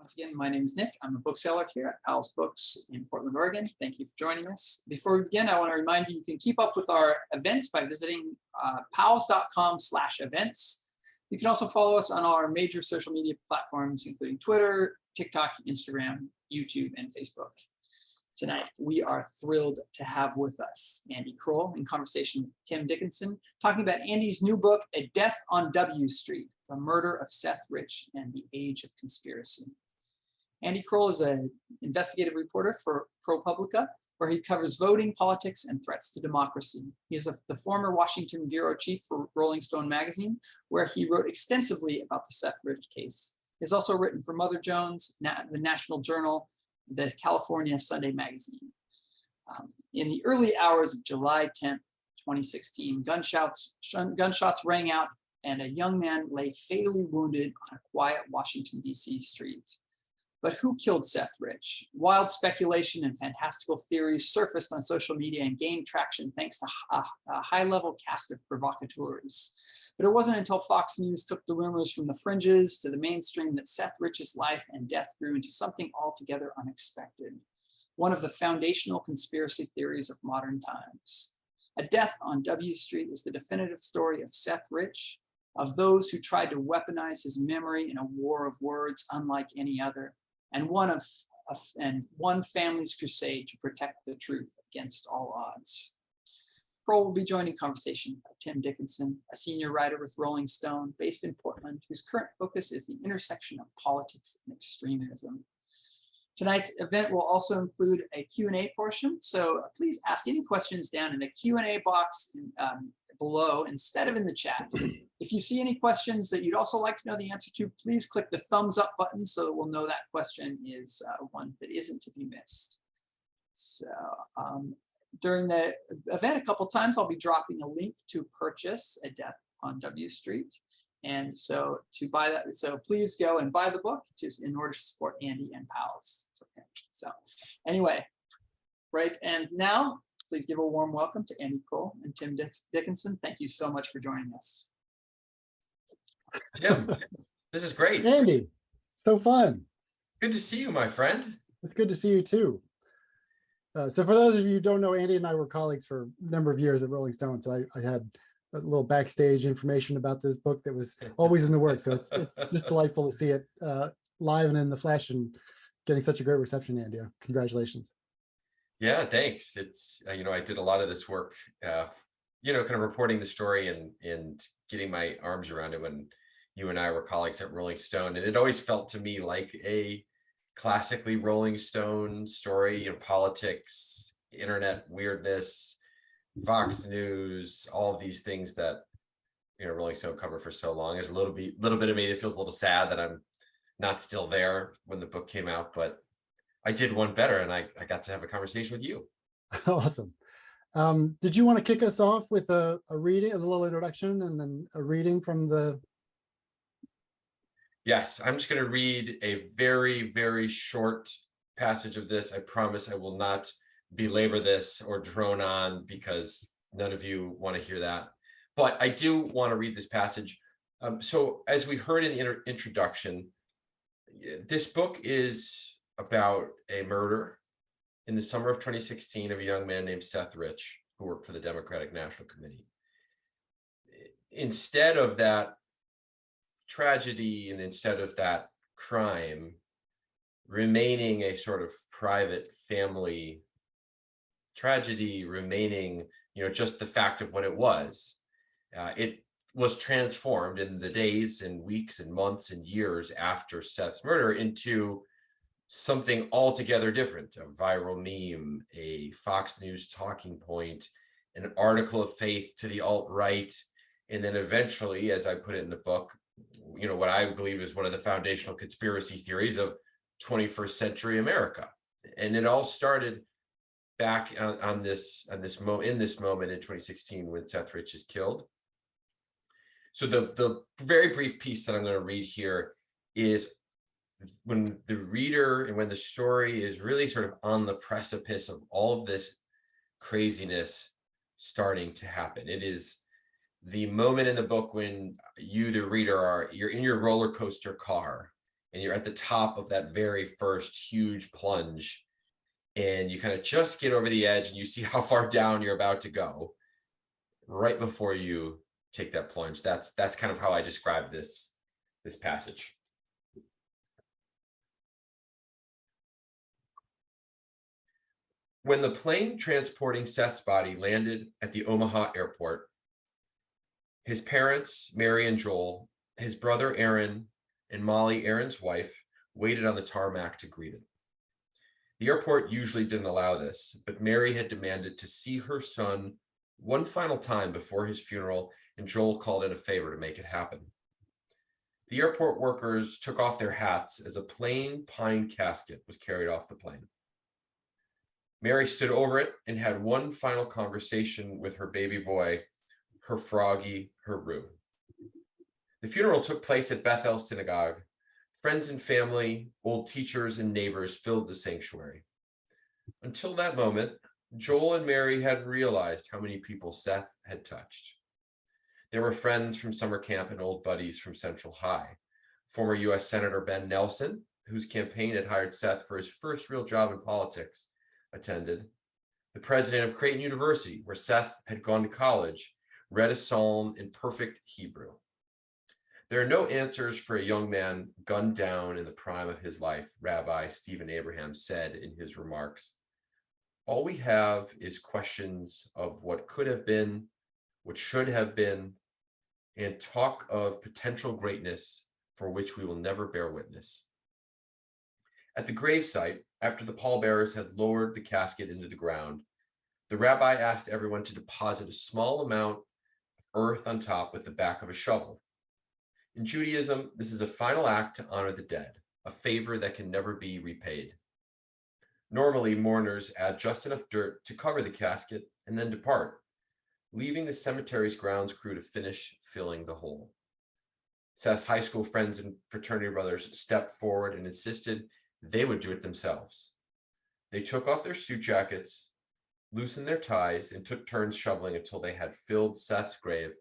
Once again, my name is Nick. I'm a bookseller here at Powell's Books in Portland, Oregon. Thank you for joining us. Before we begin, I want to remind you, you can keep up with our events by visiting powells.com/events. You can also follow us on our major social media platforms, including Twitter, TikTok, Instagram, YouTube, and Facebook. Tonight, we are thrilled to have with us Andy Kroll in conversation with Tim Dickinson, talking about Andy's new book, A Death on W Street, The Murder of Seth Rich and the Age of Conspiracy. Andy Kroll is an investigative reporter for ProPublica, where he covers voting, politics, and threats to democracy. He is the former Washington bureau chief for Rolling Stone magazine, where he wrote extensively about the Seth Rich case. He's also written for Mother Jones, the National Journal, the California Sunday magazine. In the early hours of July 10th, 2016, gunshots rang out and a young man lay fatally wounded on a quiet Washington, D.C. street. But who killed Seth Rich? Wild speculation and fantastical theories surfaced on social media and gained traction thanks to a high-level cast of provocateurs. But it wasn't until Fox News took the rumors from the fringes to the mainstream that Seth Rich's life and death grew into something altogether unexpected, one of the foundational conspiracy theories of modern times. A Death on W Street is the definitive story of Seth Rich, of those who tried to weaponize his memory in a war of words unlike any other, and one family's crusade to protect the truth against all odds. Kroll will be joining conversation by Tim Dickinson, a senior writer with Rolling Stone based in Portland, whose current focus is the intersection of politics and extremism. Tonight's event will also include a Q&A portion, so please ask any questions down in the Q&A box below instead of in the chat. If you see any questions that you'd also like to know the answer to, please click the thumbs up button so that we'll know that question is one that isn't to be missed. So during the event, a couple times, I'll be dropping a link to purchase A Death on W Street. And so to buy that, so please go and buy the book just in order to support Andy and Powell's. So anyway, right, and now please give a warm welcome to Andy Kroll and Tim Dickinson. Thank you so much for joining us. Tim, this is great. Andy, so fun. Good to see you, my friend. It's good to see you too. So for those of you who don't know, Andy and I were colleagues for a number of years at Rolling Stone. So I had a little backstage information about this book that was always in the works. So it's just delightful to see it live and in the flesh and getting such a great reception, Andy. Congratulations. Yeah, thanks. It's, I did a lot of this work, kind of reporting the story and getting my arms around it when you and I were colleagues at Rolling Stone. And it always felt to me like a classically Rolling Stone story, politics, internet weirdness, Fox News, all of these things that, Rolling Stone covered for so long. There's a little bit of me that feels a little sad that I'm not still there when the book came out, but I did one better and I got to have a conversation with you. Awesome. Did you want to kick us off with a reading, a little introduction, and then a reading from the... Yes, I'm just going to read a very, very short passage of this. I promise I will not belabor this or drone on because none of you want to hear that. But I do want to read this passage. So as we heard in the introduction, this book is about a murder in the summer of 2016 of a young man named Seth Rich, who worked for the Democratic National Committee. Instead of that tragedy and instead of that crime remaining a sort of private family tragedy, remaining, just the fact of what it was transformed in the days and weeks and months and years after Seth's murder into something altogether different, a viral meme, a Fox News talking point, an article of faith to the alt-right, and then eventually, as I put it in the book, what I believe is one of the foundational conspiracy theories of 21st century America. And it all started back in this moment in 2016 when Seth Rich is killed. So the very brief piece that I'm going to read here is when the reader and when the story is really sort of on the precipice of all of this craziness starting to happen. It is the moment in the book when you, the reader, you're in your roller coaster car and you're at the top of that very first huge plunge, and you kind of just get over the edge and you see how far down you're about to go right before you take that plunge. That's kind of how I describe this passage. When the plane transporting Seth's body landed at the Omaha airport, his parents, Mary and Joel, his brother Aaron, and Molly, Aaron's wife, waited on the tarmac to greet him. The airport usually didn't allow this, but Mary had demanded to see her son one final time before his funeral, and Joel called in a favor to make it happen. The airport workers took off their hats as a plain pine casket was carried off the plane. Mary stood over it and had one final conversation with her baby boy, her Froggy, her Roo. The funeral took place at Bethel Synagogue. Friends and family, old teachers and neighbors filled the sanctuary. Until that moment, Joel and Mary hadn't realized how many people Seth had touched. There were friends from summer camp and old buddies from Central High. Former U.S. Senator Ben Nelson, whose campaign had hired Seth for his first real job in politics, attended. The president of Creighton University, where Seth had gone to college, read a psalm in perfect Hebrew. There are no answers for a young man gunned down in the prime of his life, Rabbi Stephen Abraham said in his remarks. All we have is questions of what could have been, what should have been, and talk of potential greatness for which we will never bear witness. At the gravesite, after the pallbearers had lowered the casket into the ground, the rabbi asked everyone to deposit a small amount of earth on top with the back of a shovel. In Judaism, this is a final act to honor the dead, a favor that can never be repaid. Normally, mourners add just enough dirt to cover the casket and then depart, leaving the cemetery's grounds crew to finish filling the hole. Seth's high school friends and fraternity brothers stepped forward and insisted they would do it themselves. They took off their suit jackets, loosened their ties, and took turns shoveling until they had filled Seth's grave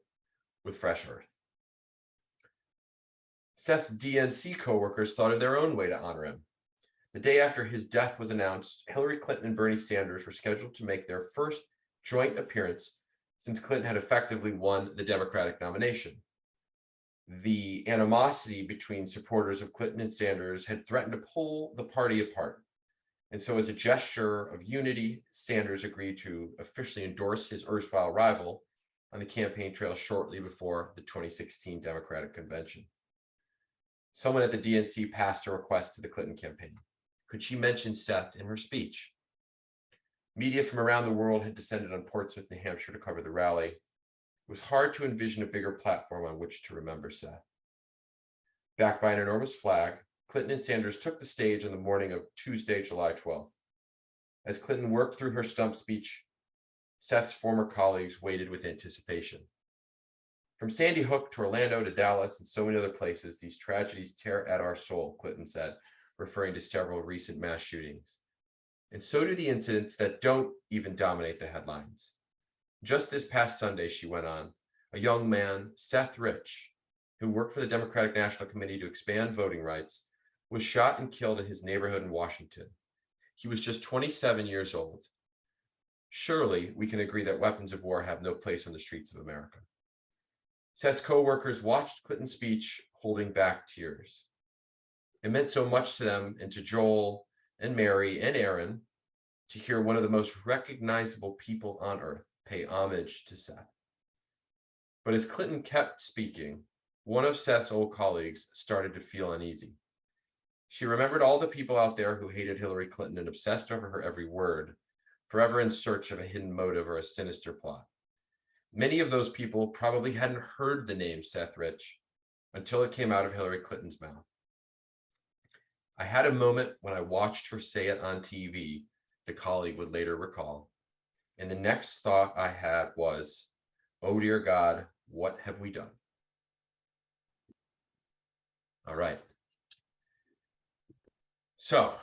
with fresh earth. Seth's DNC co-workers thought of their own way to honor him. The day after his death was announced, Hillary Clinton and Bernie Sanders were scheduled to make their first joint appearance since Clinton had effectively won the Democratic nomination. The animosity between supporters of Clinton and Sanders had threatened to pull the party apart. And so as a gesture of unity, Sanders agreed to officially endorse his erstwhile rival on the campaign trail shortly before the 2016 Democratic Convention. Someone at the DNC passed a request to the Clinton campaign. Could she mention Seth in her speech? Media from around the world had descended on Portsmouth, New Hampshire to cover the rally. It was hard to envision a bigger platform on which to remember Seth. Backed by an enormous flag, Clinton and Sanders took the stage on the morning of Tuesday, July 12th. As Clinton worked through her stump speech, Seth's former colleagues waited with anticipation. From Sandy Hook to Orlando to Dallas and so many other places, these tragedies tear at our soul, Clinton said, referring to several recent mass shootings. And so do the incidents that don't even dominate the headlines. Just this past Sunday, she went on, a young man, Seth Rich, who worked for the Democratic National Committee to expand voting rights, was shot and killed in his neighborhood in Washington. He was just 27 years old. Surely we can agree that weapons of war have no place on the streets of America. Seth's co-workers watched Clinton's speech, holding back tears. It meant so much to them and to Joel and Mary and Aaron to hear one of the most recognizable people on earth pay homage to Seth. But as Clinton kept speaking, one of Seth's old colleagues started to feel uneasy. She remembered all the people out there who hated Hillary Clinton and obsessed over her every word, forever in search of a hidden motive or a sinister plot. Many of those people probably hadn't heard the name Seth Rich until it came out of Hillary Clinton's mouth. I had a moment when I watched her say it on TV, the colleague would later recall. And the next thought I had was, oh dear God, what have we done? All right. So,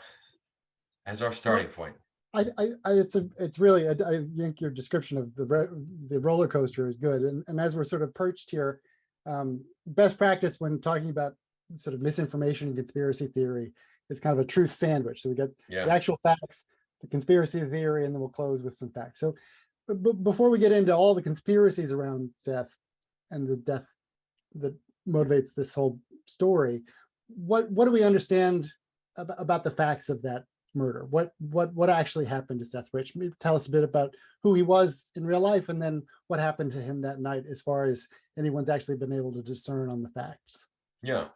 as our starting point. It's really, I think your description of the roller coaster is good. And as we're sort of perched here, best practice when talking about sort of misinformation and conspiracy theory. It's kind of a truth sandwich. So we get Yeah. the actual facts, the conspiracy theory, and then we'll close with some facts. So before we get into all the conspiracies around Seth and the death that motivates this whole story, what do we understand about the facts of that murder? What actually happened to Seth Rich? Maybe tell us a bit about who he was in real life, and then what happened to him that night, as far as anyone's actually been able to discern on the facts. Yeah.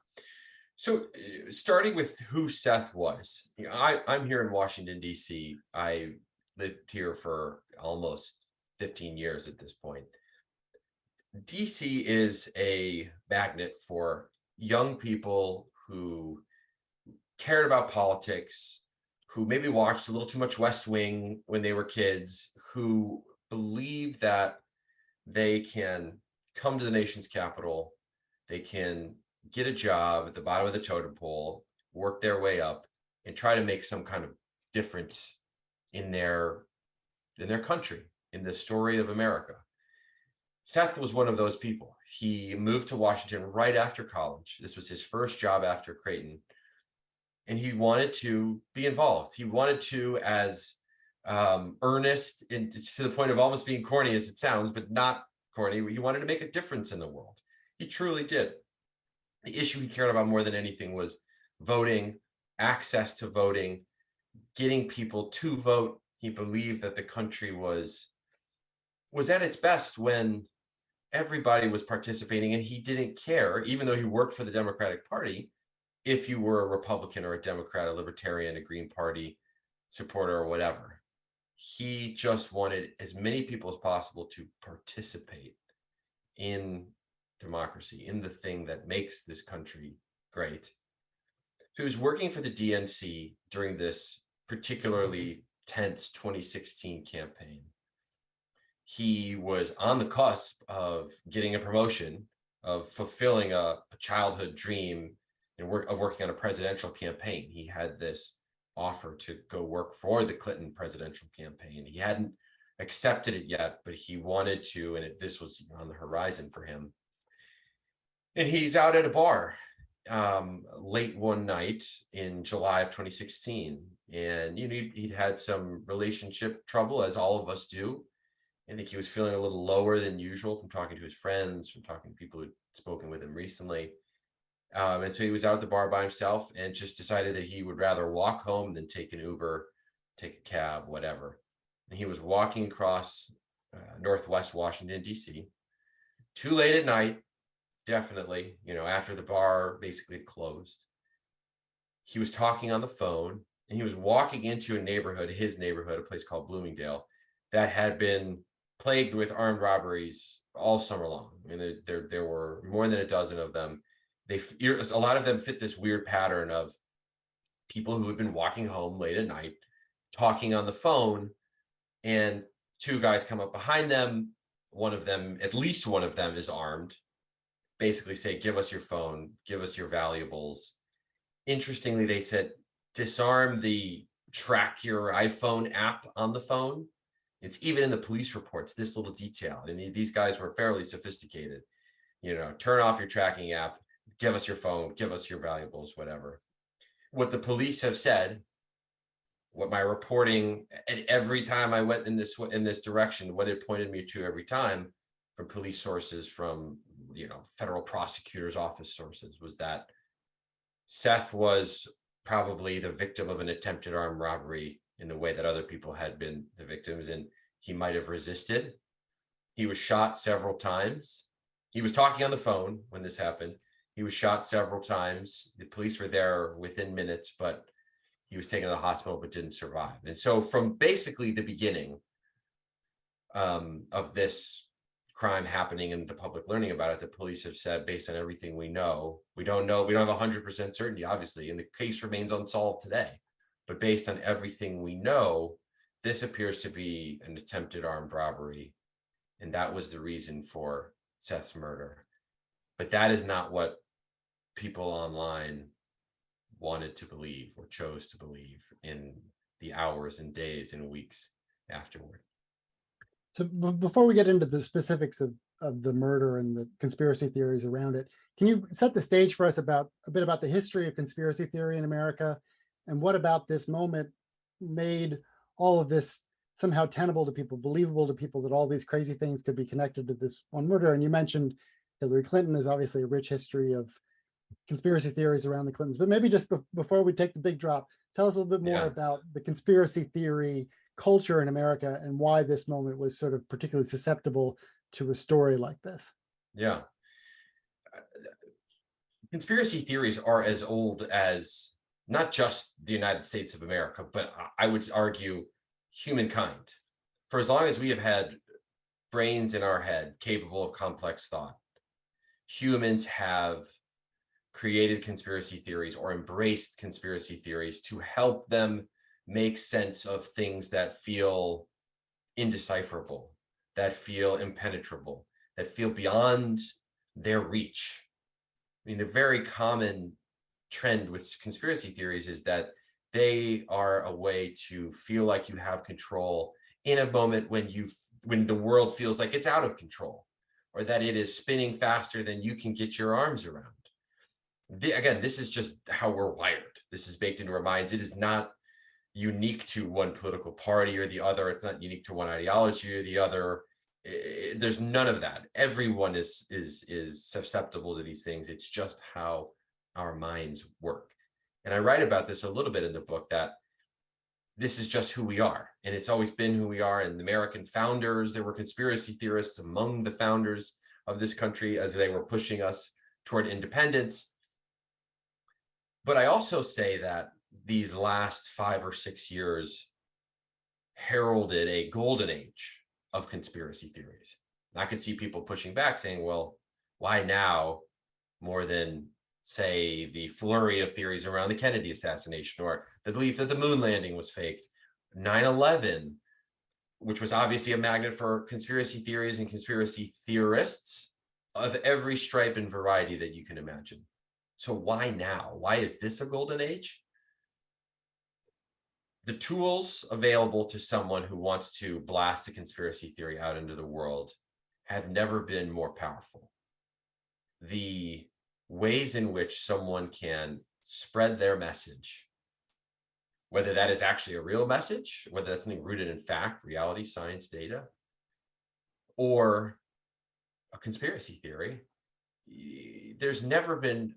So starting with who Seth was, I'm here in Washington, D.C. I lived here for almost 15 years at this point. DC is a magnet for young people who cared about politics, who maybe watched a little too much West Wing when they were kids, who believe that they can come to the nation's capital, they can get a job at the bottom of the totem pole, work their way up, and try to make some kind of difference in their country, in the story of America. Seth was one of those people. He moved to Washington right after college. This was his first job after Creighton. And he wanted to be involved. He wanted to, as earnest and to the point of almost being corny as it sounds, but not corny. He wanted to make a difference in the world. He truly did. The issue he cared about more than anything was voting, access to voting, getting people to vote. He believed that the country was at its best when everybody was participating, and he didn't care, even though he worked for the Democratic Party, if you were a Republican or a Democrat, a Libertarian, a Green Party supporter, or whatever. He just wanted as many people as possible to participate in democracy, in the thing that makes this country great. So he was working for the DNC during this particularly tense 2016 campaign. He was on the cusp of getting a promotion, of fulfilling a childhood dream, and of working on a presidential campaign. He had this offer to go work for the Clinton presidential campaign. He hadn't accepted it yet, but he wanted to, and this was on the horizon for him. And he's out at a bar late one night in July of 2016. And he'd had some relationship trouble, as all of us do. I think he was feeling a little lower than usual from talking to his friends, from talking to people who'd spoken with him recently. And so he was out at the bar by himself and just decided that he would rather walk home than take an Uber, take a cab, whatever. And he was walking across Northwest Washington, D.C. too late at night, definitely, after the bar basically closed. He was talking on the phone, and he was walking into a neighborhood, his neighborhood, a place called Bloomingdale, that had been plagued with armed robberies all summer long. I mean, there were more than a dozen of them. A lot of them fit this weird pattern of people who had been walking home late at night, talking on the phone, and two guys come up behind them. At least one of them is armed, basically say, give us your phone, give us your valuables. Interestingly, they said, disarm the track your iPhone app on the phone. It's even in the police reports, this little detail. I mean, these guys were fairly sophisticated. Turn off your tracking app, give us your phone, give us your valuables, whatever. What the police have said, what my reporting, and every time I went in this direction, what it pointed me to every time from police sources, from federal prosecutor's office sources, was that Seth was probably the victim of an attempted armed robbery in the way that other people had been the victims, and he might have resisted. He was shot several times. He was talking on the phone when this happened. He was shot several times. The police were there within minutes, but he was taken to the hospital but didn't survive. And so from basically the beginning of this crime happening and the public learning about it, the police have said, based on everything we know, we don't have 100% certainty, obviously, and the case remains unsolved today. But based on everything we know, this appears to be an attempted armed robbery. And that was the reason for Seth's murder. But that is not what people online wanted to believe or chose to believe in the hours and days and weeks afterward. So before we get into the specifics of of the murder and the conspiracy theories around it. Can you set the stage for us about a bit about the history of conspiracy theory in America, and what about this moment made all of this somehow tenable to people, believable to people, that all these crazy things could be connected to this one murder? And you mentioned Hillary Clinton is obviously a rich history of conspiracy theories around the Clintons, but maybe just before we take the big drop, tell us a little bit more about the conspiracy theory culture in America and why this moment was sort of particularly susceptible to a story like this. Yeah. Conspiracy theories are as old as not just the United States of America, but I would argue humankind. For as long as we have had brains in our head capable of complex thought, humans have created conspiracy theories or embraced conspiracy theories to help them make sense of things that feel indecipherable, that feel impenetrable, that feel beyond their reach. I mean, the very common trend with conspiracy theories is that they are a way to feel like you have control in a moment when the world feels like it's out of control, or that it is spinning faster than you can get your arms around. Again, this is just how we're wired. This is baked into our minds. It is not unique to one political party or the other. It's not unique to one ideology or the other. There's none of that. Everyone is susceptible to these things. It's just how our minds work. And I write about this a little bit in the book, that this is just who we are. And it's always been who we are. And the American founders, there were conspiracy theorists among the founders of this country as they were pushing us toward independence. But I also say that these last 5 or 6 years heralded a golden age of conspiracy theories. And I could see people pushing back saying, well, why now more than, say, the flurry of theories around the Kennedy assassination, or the belief that the moon landing was faked, 9/11, which was obviously a magnet for conspiracy theories and conspiracy theorists of every stripe and variety that you can imagine. So why now? Why is this a golden age? The tools available to someone who wants to blast a conspiracy theory out into the world have never been more powerful. The ways in which someone can spread their message, whether that is actually a real message, whether that's something rooted in fact, reality, science, data, or a conspiracy theory, there's never been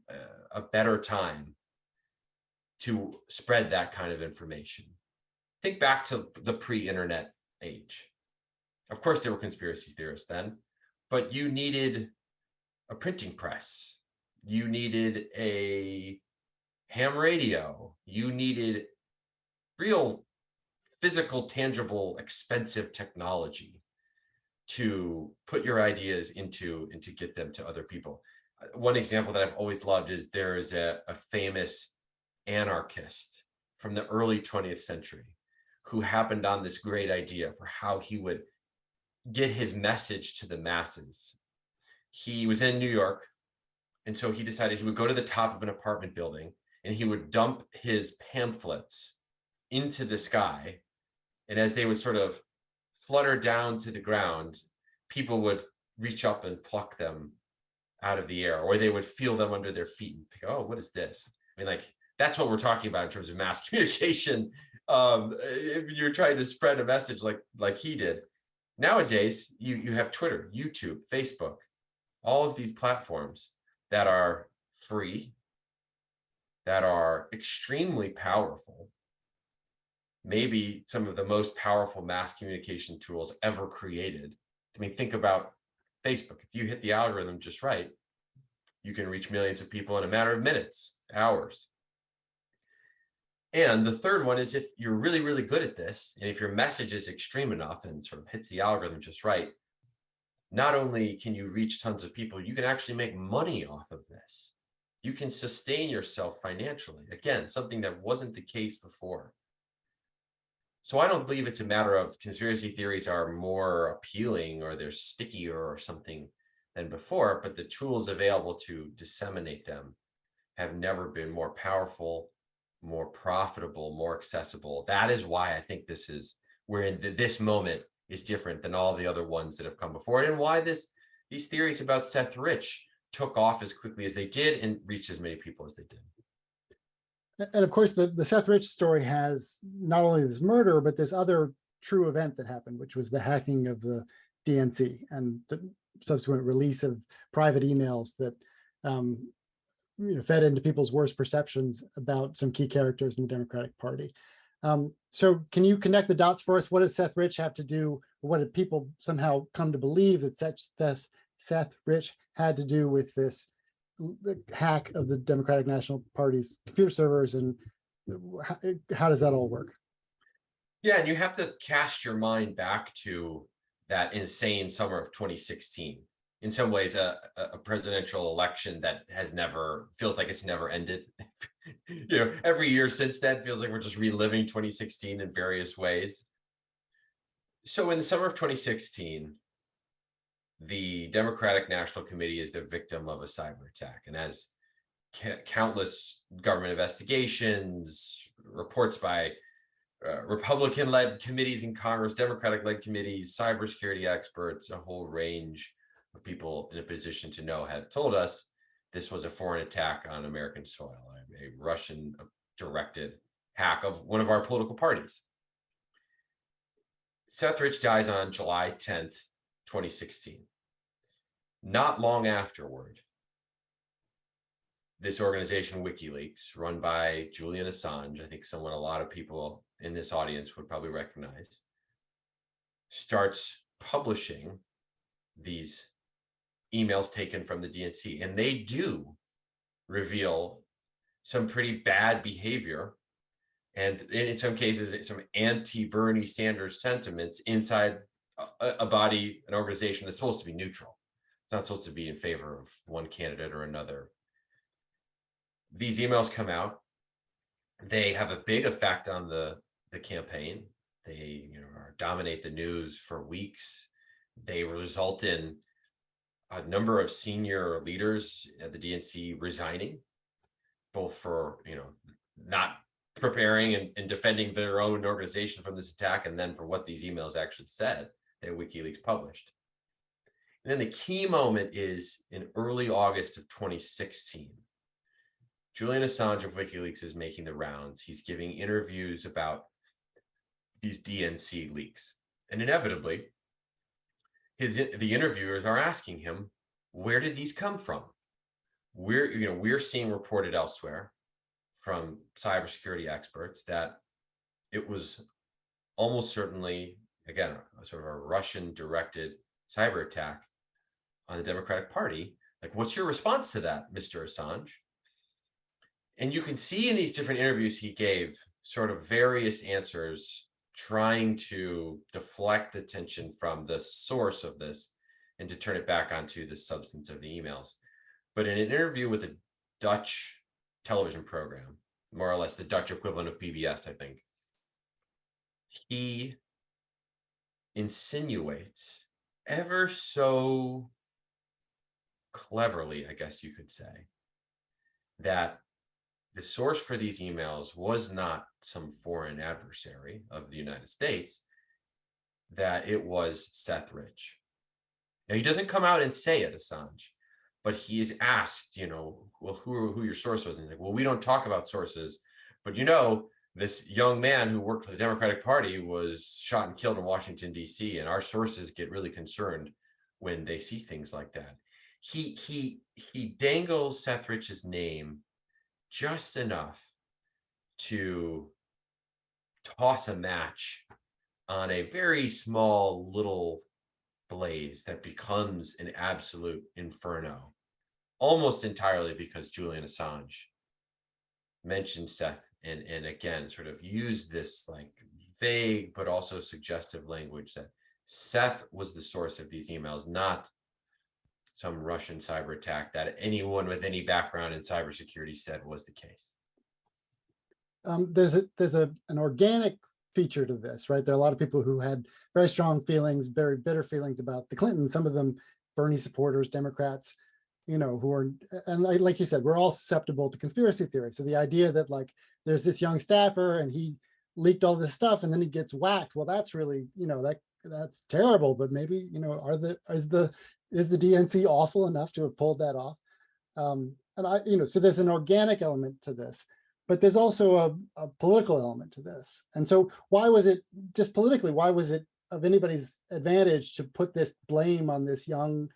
a better time to spread that kind of information. Think back to the pre-internet age. Of course, there were conspiracy theorists then, but you needed a printing press. You needed a ham radio. You needed real physical, tangible, expensive technology to put your ideas into and to get them to other people. One example that I've always loved is there is a famous anarchist from the early 20th century who happened on this great idea for how he would get his message to the masses. He was in New York, and so he decided he would go to the top of an apartment building and he would dump his pamphlets into the sky. And as they would sort of flutter down to the ground, people would reach up and pluck them out of the air, or they would feel them under their feet and think, oh, what is this? I mean, like, that's what we're talking about in terms of mass communication. If you're trying to spread a message like he did. Nowadays, you have Twitter, YouTube, Facebook, all of these platforms that are free, that are extremely powerful, maybe some of the most powerful mass communication tools ever created. I mean, think about Facebook. If you hit the algorithm just right, you can reach millions of people in a matter of minutes, hours. And the third one is, if you're really, really good at this, and if your message is extreme enough and sort of hits the algorithm just right, not only can you reach tons of people, you can actually make money off of this. You can sustain yourself financially. Again, something that wasn't the case before. So I don't believe it's a matter of conspiracy theories are more appealing or they're stickier or something than before, but the tools available to disseminate them have never been more powerful, more profitable, more accessible. That is why I think this moment is different than all the other ones that have come before it, and why this these theories about Seth Rich took off as quickly as they did and reached as many people as they did. And of course, the Seth Rich story has not only this murder, but this other true event that happened, which was the hacking of the DNC and the subsequent release of private emails that fed into people's worst perceptions about some key characters in the Democratic Party. So can you connect the dots for us? What does Seth Rich have to do? What did people somehow come to believe that Seth Rich had to do with this hack of the Democratic National Party's computer servers, and how does that all work? Yeah, and you have to cast your mind back to that insane summer of 2016. In some ways, a presidential election that feels like it's never ended. Every year since then feels like we're just reliving 2016 in various ways. So in the summer of 2016, the Democratic National Committee is the victim of a cyber attack, and as countless government investigations, reports by Republican-led committees in Congress, Democratic-led committees, cybersecurity experts, a whole range of people in a position to know have told us this was a foreign attack on American soil, a Russian-directed hack of one of our political parties. Seth Rich dies on July 10th, 2016. Not long afterward, this organization, Wikileaks, run by Julian Assange, I think someone a lot of people in this audience would probably recognize, starts publishing these emails taken from the DNC. And they do reveal some pretty bad behavior, and in some cases, some anti-Bernie Sanders sentiments inside a body, an organization that's supposed to be neutral. It's not supposed to be in favor of one candidate or another. These emails come out. They have a big effect on the campaign. They dominate the news for weeks. They result in a number of senior leaders at the DNC resigning, both for not preparing and defending their own organization from this attack, and then for what these emails actually said that WikiLeaks published. And then the key moment is in early August of 2016. Julian Assange of WikiLeaks is making the rounds. He's giving interviews about these DNC leaks. And inevitably, the interviewers are asking him, where did these come from? We're seeing reported elsewhere from cybersecurity experts that it was almost certainly, again, a sort of a Russian-directed cyber attack on the Democratic Party. Like, what's your response to that, Mr. Assange? And you can see in these different interviews he gave sort of various answers trying to deflect attention from the source of this and to turn it back onto the substance of the emails. But in an interview with a Dutch television program, more or less the Dutch equivalent of PBS, I think, he insinuates ever so cleverly, I guess you could say, that the source for these emails was not some foreign adversary of the United States, that it was Seth Rich. Now, he doesn't come out and say it, Assange, but he is asked, well, who your source was. And he's like, well, we don't talk about sources, but this young man who worked for the Democratic Party was shot and killed in Washington, D.C., and our sources get really concerned when they see things like that. He dangles Seth Rich's name just enough to toss a match on a very small little blaze that becomes an absolute inferno, almost entirely because Julian Assange mentioned Seth and again sort of used this like vague but also suggestive language that Seth was the source of these emails, not some Russian cyber attack that anyone with any background in cybersecurity said was the case. There's an organic feature to this, right? There are a lot of people who had very strong feelings, very bitter feelings about the Clintons, some of them Bernie supporters, Democrats, who are, and like you said, we're all susceptible to conspiracy theory. So the idea that like there's this young staffer and he leaked all this stuff and then he gets whacked, well, that's really, that's terrible. But maybe, is the is the DNC awful enough to have pulled that off? So there's an organic element to this, but there's also a political element to this. And so why was it, just politically, why was it of anybody's advantage to put this blame on this young,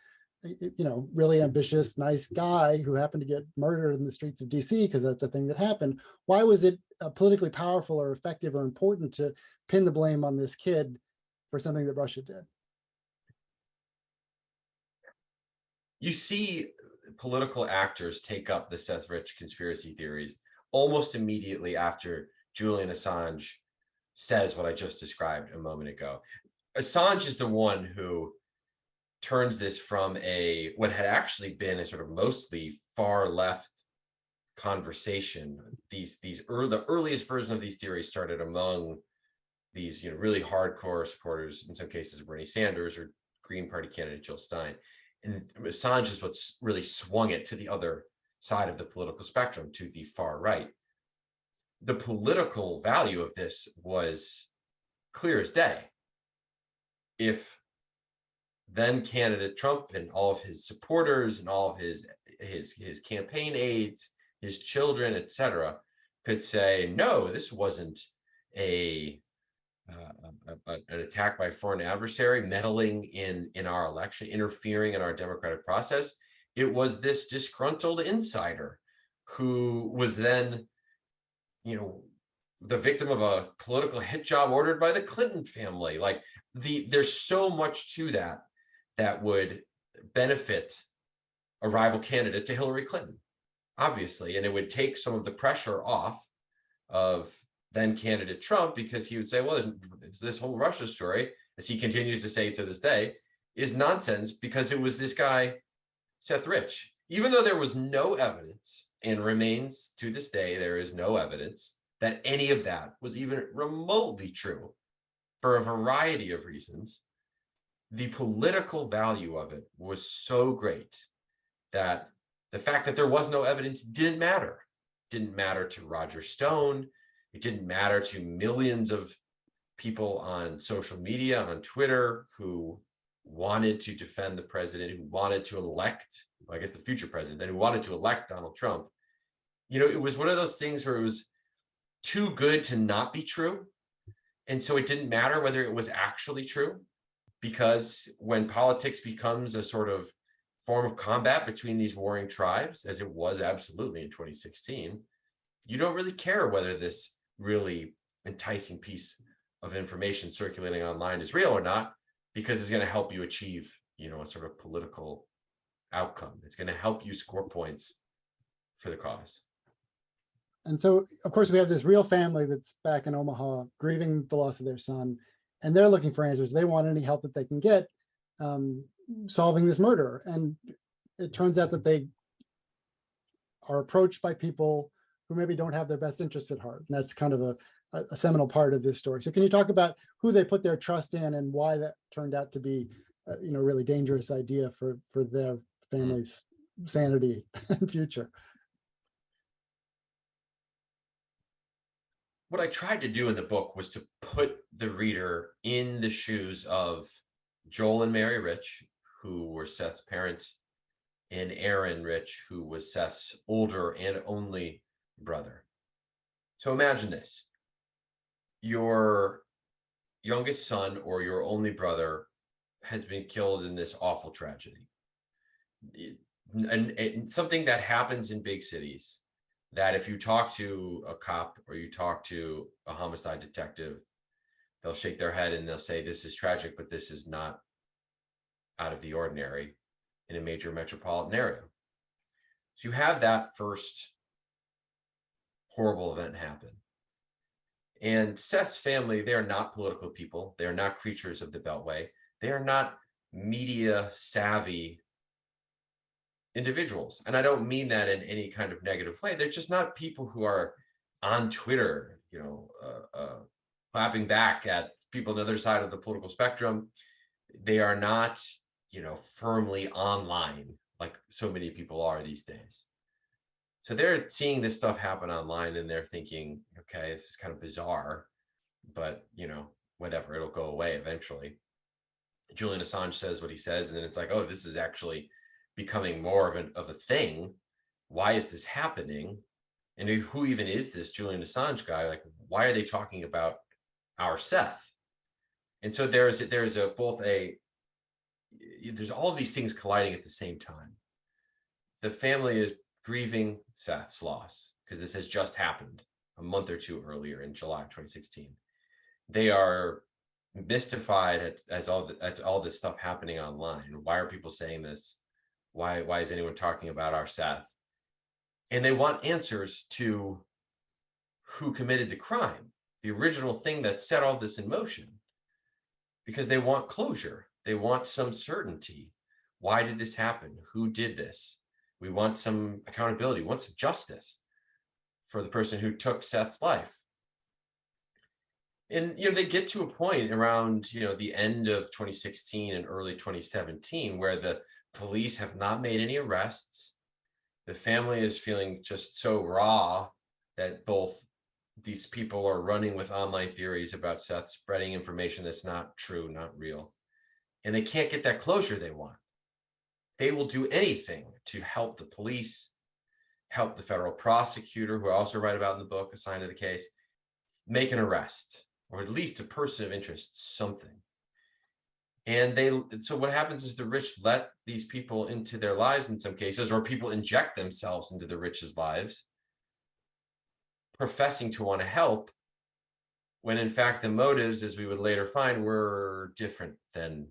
really ambitious, nice guy who happened to get murdered in the streets of DC, because that's a thing that happened? Why was it politically powerful or effective or important to pin the blame on this kid for something that Russia did? You see political actors take up the Seth Rich conspiracy theories almost immediately after Julian Assange says what I just described a moment ago. Assange is the one who turns this from what had actually been a sort of mostly far left conversation. The earliest version of these theories started among these really hardcore supporters, in some cases Bernie Sanders or Green Party candidate Jill Stein. And Assange is what's really swung it to the other side of the political spectrum, to the far right. The political value of this was clear as day. If then candidate Trump and all of his supporters and all of his campaign aides, his children, etc., could say, no, this wasn't an attack by a foreign adversary meddling in our election, interfering in our democratic process. It was this disgruntled insider who was then, the victim of a political hit job ordered by the Clinton family. Like there's so much to that would benefit a rival candidate to Hillary Clinton, obviously, and it would take some of the pressure off of then candidate Trump, because he would say, well, this whole Russia story, as he continues to say to this day, is nonsense because it was this guy, Seth Rich. Even though there was no evidence, and remains to this day, there is no evidence that any of that was even remotely true for a variety of reasons, the political value of it was so great that the fact that there was no evidence didn't matter. Didn't matter to Roger Stone. It didn't matter to millions of people on social media, on Twitter, who wanted to defend the president, who wanted to elect, I guess the future president, and who wanted to elect Donald Trump. It was one of those things where it was too good to not be true. And so it didn't matter whether it was actually true, because when politics becomes a sort of form of combat between these warring tribes, as it was absolutely in 2016, you don't really care whether this really enticing piece of information circulating online is real or not, because it's going to help you achieve, a sort of political outcome. It's going to help you score points for the cause. And so, of course, we have this real family that's back in Omaha grieving the loss of their son, and they're looking for answers. They want any help that they can get solving this murder. And it turns out that they are approached by people who maybe don't have their best interests at heart. And that's kind of a seminal part of this story. So can you talk about who they put their trust in and why that turned out to be a really dangerous idea for their family's sanity and future? What I tried to do in the book was to put the reader in the shoes of Joel and Mary Rich, who were Seth's parents, and Aaron Rich, who was Seth's older and only brother. So imagine this. Your youngest son or your only brother has been killed in this awful tragedy. And something that happens in big cities, that if you talk to a cop or you talk to a homicide detective, they'll shake their head and they'll say, this is tragic, but this is not out of the ordinary in a major metropolitan area. So you have that first horrible event happen. And Seth's family, they are not political people. They are not creatures of the Beltway. They are not media savvy individuals. And I don't mean that in any kind of negative way. They're just not people who are on Twitter, clapping back at people on the other side of the political spectrum. They are not, firmly online like so many people are these days. So they're seeing this stuff happen online and they're thinking, okay, this is kind of bizarre, but whatever, it'll go away eventually. Julian Assange says what he says, and then it's like, oh, this is actually becoming more of a thing. Why is this happening? And who even is this Julian Assange guy? Like, why are they talking about our Seth? And so there's all of these things colliding at the same time. The family is grieving Seth's loss because this has just happened a month or two earlier in July 2016. They are mystified at all this stuff happening online. Why are people saying this? Why is anyone talking about our Seth? And they want answers to who committed the crime, the original thing that set all this in motion, because they want closure. They want some certainty. Why did this happen? Who did this? We want some accountability. We want some justice for the person who took Seth's life. And, they get to a point around, the end of 2016 and early 2017 where the police have not made any arrests. The family is feeling just so raw that both these people are running with online theories about Seth, spreading information that's not true, not real. And they can't get that closure they want. They will do anything to help the police, help the federal prosecutor, who I also write about in the book, assigned to the case, make an arrest, or at least a person of interest, something. And so what happens is the rich let these people into their lives in some cases, or people inject themselves into the rich's lives, professing to want to help, when in fact the motives, as we would later find, were different than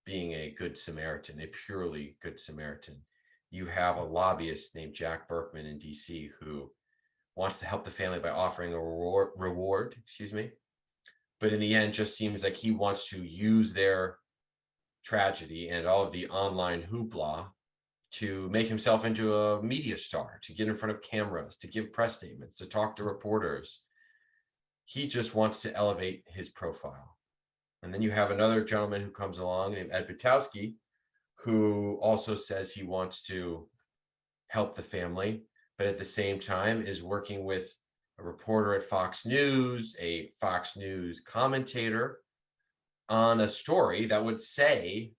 being a good Samaritan, a purely good Samaritan. You have a lobbyist named Jack Berkman in DC who wants to help the family by offering a reward, but in the end just seems like he wants to use their tragedy and all of the online hoopla to make himself into a media star, to get in front of cameras, to give press statements, to talk to reporters. He just wants to elevate his profile. And then you have another gentleman who comes along named Ed Butowski, who also says he wants to help the family, but at the same time is working with a reporter at Fox News, a Fox News commentator, on a story that would say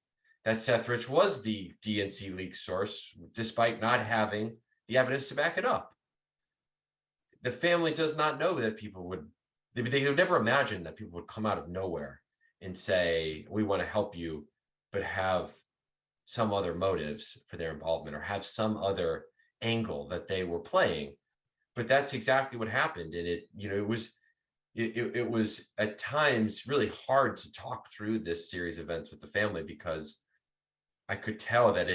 that Seth Rich was the DNC leak source, despite not having the evidence to back it up. The family does not know that they would never imagine that people would come out of nowhere and say, we want to help you, but have some other motives for their involvement or have some other angle that they were playing. But that's exactly what happened. And it was at times really hard to talk through this series of events with the family, because I could tell that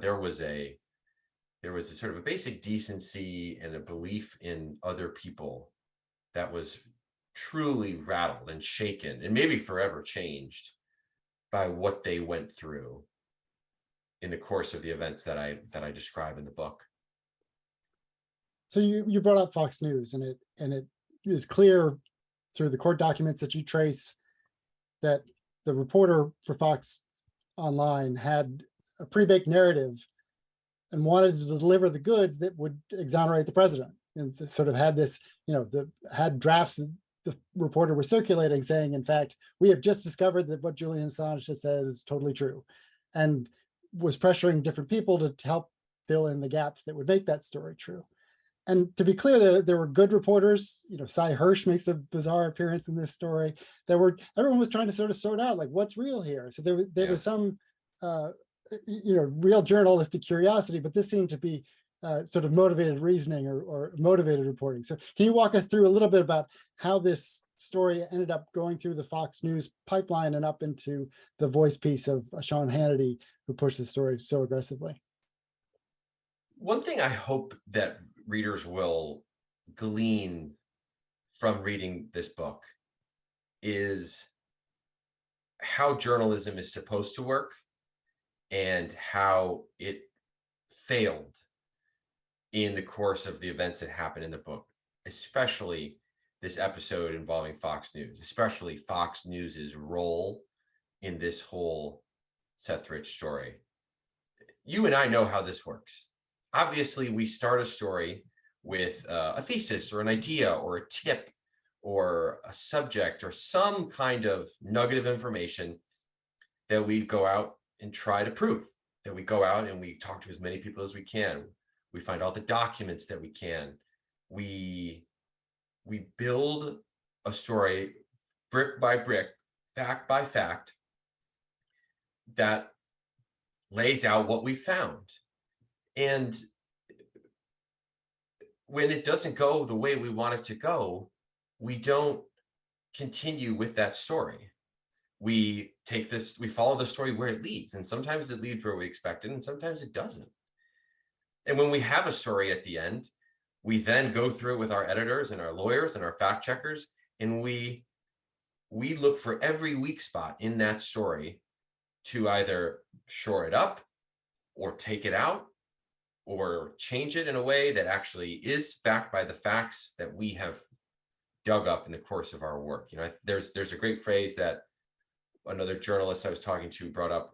there was a sort of a basic decency and a belief in other people that was truly rattled and shaken and maybe forever changed by what they went through in the course of the events that I describe in the book. So you brought up Fox News, and it is clear through the court documents that you trace that the reporter for Fox Online had a pre-baked narrative and wanted to deliver the goods that would exonerate the president, and sort of had this, had drafts the reporter was circulating saying, in fact, we have just discovered that what Julian Assange has said is totally true, and was pressuring different people to help fill in the gaps that would make that story true. And to be clear, there were good reporters. Cy Hirsch makes a bizarre appearance in this story. Everyone was trying to sort of sort out like what's real here. So there was some real journalistic curiosity, but this seemed to be sort of motivated reasoning or motivated reporting. So can you walk us through a little bit about how this story ended up going through the Fox News pipeline and up into the voice piece of Sean Hannity, who pushed the story so aggressively? One thing I hope that readers will glean from reading this book is how journalism is supposed to work and how it failed in the course of the events that happened in the book, especially this episode involving Fox News, especially Fox News's role in this whole Seth Rich story. You and I know how this works. Obviously, we start a story with a thesis or an idea or a tip or a subject or some kind of nugget of information that we go out and try to prove, that we go out and we talk to as many people as we can. We find all the documents that we can. We build a story brick by brick, fact by fact, that lays out what we found. And when it doesn't go the way we want it to go, we don't continue with that story. We follow the story where it leads, and sometimes it leads where we expected, and sometimes it doesn't. And when we have a story at the end, we then go through it with our editors and our lawyers and our fact checkers, and we look for every weak spot in that story to either shore it up or take it out or change it in a way that actually is backed by the facts that we have dug up in the course of our work. You know, there's a great phrase that another journalist I was talking to brought up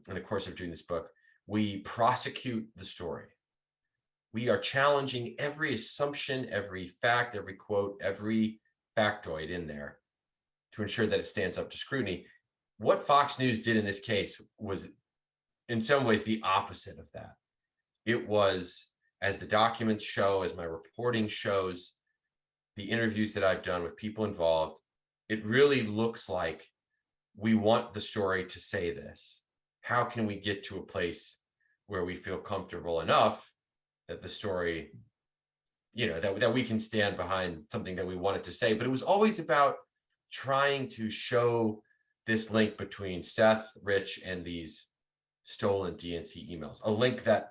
in the course of doing this book. We prosecute the story. We are challenging every assumption, every fact, every quote, every factoid in there to ensure that it stands up to scrutiny. What Fox News did in this case was in some ways the opposite of that. It was, as the documents show, as my reporting shows, the interviews that I've done with people involved, it really looks like we want the story to say this. How can we get to a place where we feel comfortable enough that the story, you know, that we can stand behind something that we wanted to say? But it was always about trying to show this link between Seth, Rich, and these stolen DNC emails, a link that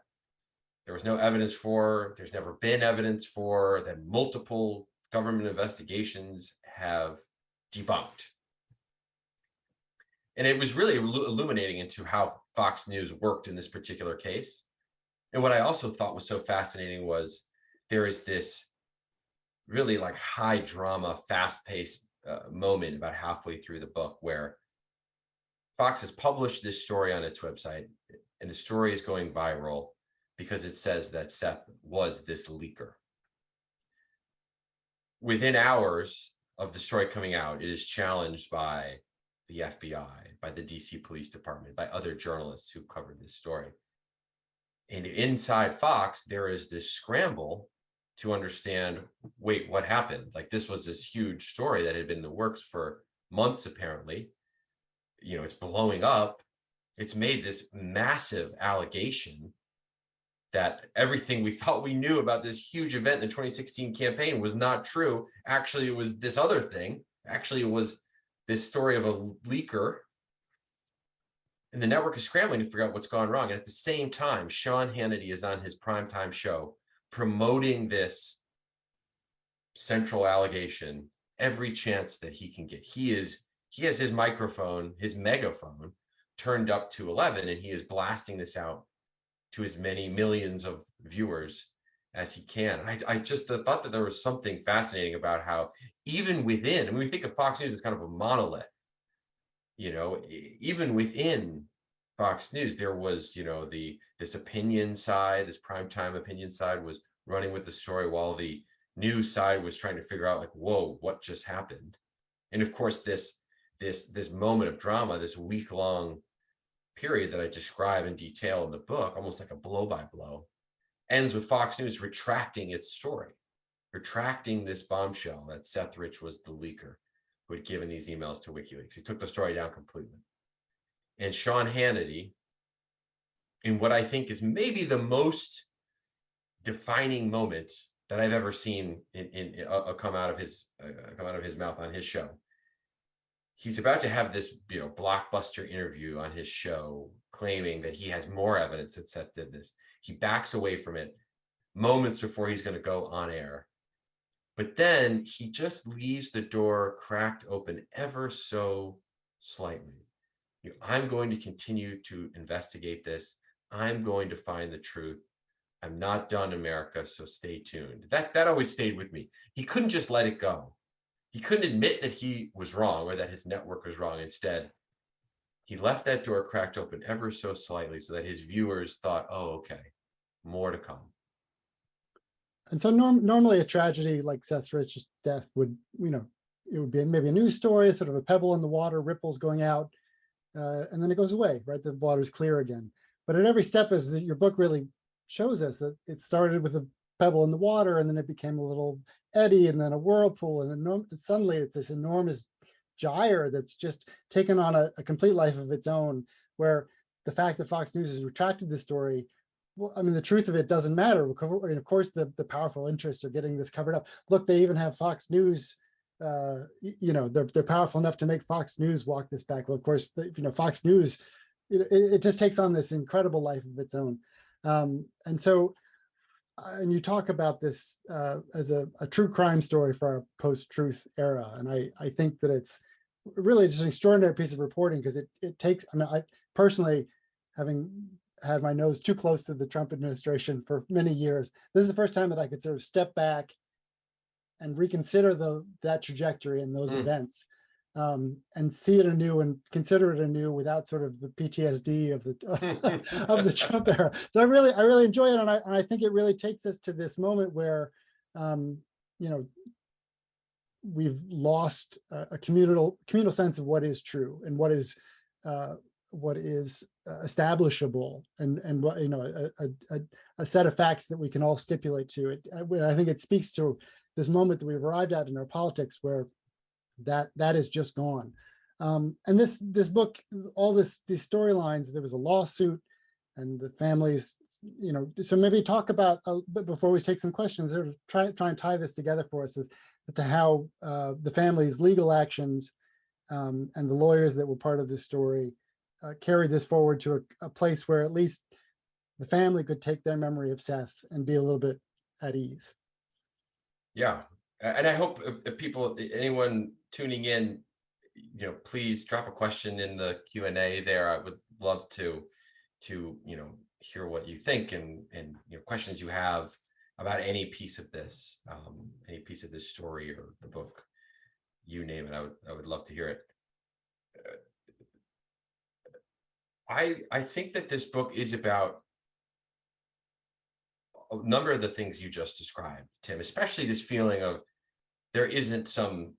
there was no evidence for, there's never been evidence for, that multiple government investigations have debunked. And it was really illuminating into how Fox News worked in this particular case. And what I also thought was so fascinating was there is this really like high drama, fast-paced moment about halfway through the book where Fox has published this story on its website, and the story is going viral because it says that Seth was this leaker. Within hours of the story coming out, it is challenged by the FBI, by the DC Police Department, by other journalists who've covered this story. And inside Fox, there is this scramble to understand, wait, what happened? Like, this was this huge story that had been in the works for months, apparently. You know, it's blowing up. It's made this massive allegation that everything we thought we knew about this huge event in the 2016 campaign was not true. Actually, it was this other thing. Actually, it was this story of a leaker. And the network is scrambling to figure out what's gone wrong. And at the same time, Sean Hannity is on his primetime show promoting this central allegation every chance that he can get. He has his microphone, his megaphone turned up to 11, and he is blasting this out to as many millions of viewers as he can. I just thought that there was something fascinating about how even within, I mean, we think of Fox News as kind of a monolith, you know, even within Fox News, there was, you know, this opinion side, this primetime opinion side was running with the story while the news side was trying to figure out, like, whoa, what just happened? And of course, this moment of drama, this week-long period that I describe in detail in the book, almost like a blow-by-blow, ends with Fox News retracting its story, retracting this bombshell that Seth Rich was the leaker who had given these emails to WikiLeaks. He took the story down completely. And Sean Hannity, in what I think is maybe the most defining moment that I've ever seen come out of his mouth on his show, he's about to have this, you know, blockbuster interview on his show claiming that he has more evidence that Seth did this. He backs away from it moments before he's going to go on air. But then he just leaves the door cracked open ever so slightly. You know, I'm going to continue to investigate this. I'm going to find the truth. I'm not done, America, so stay tuned. That always stayed with me. He couldn't just let it go. He couldn't admit that he was wrong or that his network was wrong. Instead, he left that door cracked open ever so slightly so that his viewers thought, oh, okay, more to come. And so normally a tragedy like Seth Rich's death would, you know, it would be maybe a news story, sort of a pebble in the water, ripples going out. and then it goes away, right? The water's clear again. But at every step, as your book really shows us, that it started with a pebble in the water, and then it became a little eddy, and then a whirlpool, and suddenly it's this enormous gyre that's just taken on a complete life of its own, where the fact that Fox News has retracted the story, well, I mean, the truth of it doesn't matter. Of course, the powerful interests are getting this covered up. Look, they even have Fox News, they're powerful enough to make Fox News walk this back. Well, of course, Fox News, it just takes on this incredible life of its own. And you talk about this as a true crime story for our post-truth era. And I think that it's really just an extraordinary piece of reporting, because it takes, I personally, having had my nose too close to the Trump administration for many years, this is the first time that I could sort of step back and reconsider that trajectory and those events, and see it anew and consider it anew without sort of the PTSD of the of the Trump era. So I really enjoy it, and I think it really takes us to this moment where we've lost a communal sense of what is true and what is establishable, and what a set of facts that we can all stipulate to it. I think it speaks to this moment that we've arrived at in our politics, where that is just gone. And this book, all these storylines, there was a lawsuit, and the families, so maybe talk about, before we take some questions, sort of try and tie this together for us as to how the family's legal actions and the lawyers that were part of this story carried this forward to a place where at least the family could take their memory of Seth and be a little bit at ease. Yeah. And I hope anyone tuning in, please drop a question in the Q&A there. I would love to hear what you think, and questions you have about any piece of this, story or the book, you name it. I would love to hear it. I think that this book is about a number of the things you just described, Tim, especially this feeling of there isn't some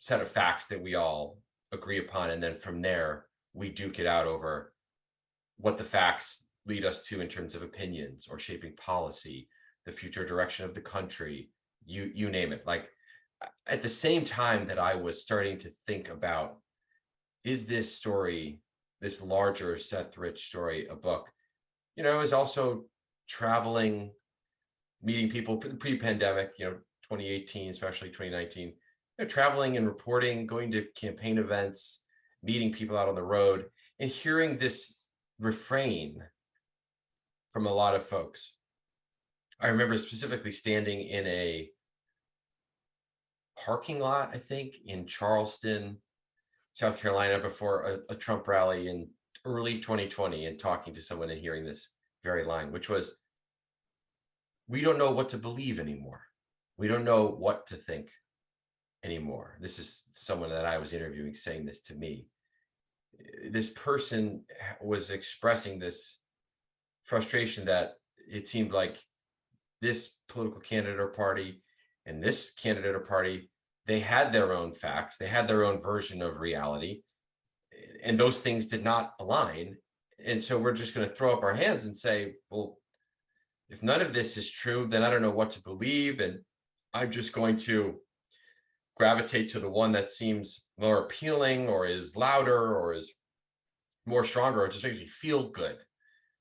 set of facts that we all agree upon, and then from there we duke it out over what the facts lead us to in terms of opinions or shaping policy, the future direction of the country, you name it. Like, at the same time that I was starting to think about, is this story, this larger Seth Rich story, a book? I was also traveling, meeting people pre-pandemic, 2018, especially 2019, traveling and reporting, going to campaign events, meeting people out on the road, and hearing this refrain from a lot of folks. I remember specifically standing in a parking lot, I think, in Charleston, South Carolina, before a Trump rally in early 2020, and talking to someone and hearing this very line, which was, we don't know what to believe anymore. We don't know what to think anymore. This is someone that I was interviewing saying this to me. This person was expressing this frustration that it seemed like this political candidate or party and this candidate or party, they had their own facts, they had their own version of reality, and those things did not align. And so we're just going to throw up our hands and say, well, if none of this is true, then I don't know what to believe, and I'm just going to gravitate to the one that seems more appealing, or is louder, or is more stronger, or just makes me feel good.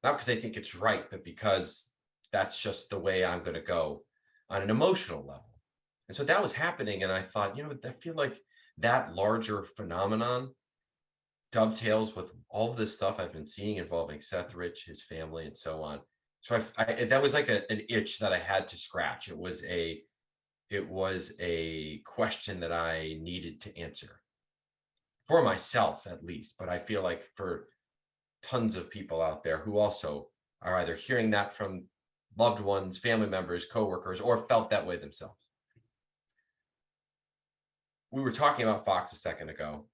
Not because I think it's right, but because that's just the way I'm going to go on an emotional level. And so that was happening. And I thought, I feel like that larger phenomenon dovetails with all of this stuff I've been seeing involving Seth Rich, his family, and so on. So that was like an itch that I had to scratch. It was a question that I needed to answer for myself, at least. But I feel like for tons of people out there who also are either hearing that from loved ones, family members, coworkers, or felt that way themselves. We were talking about Fox a second ago.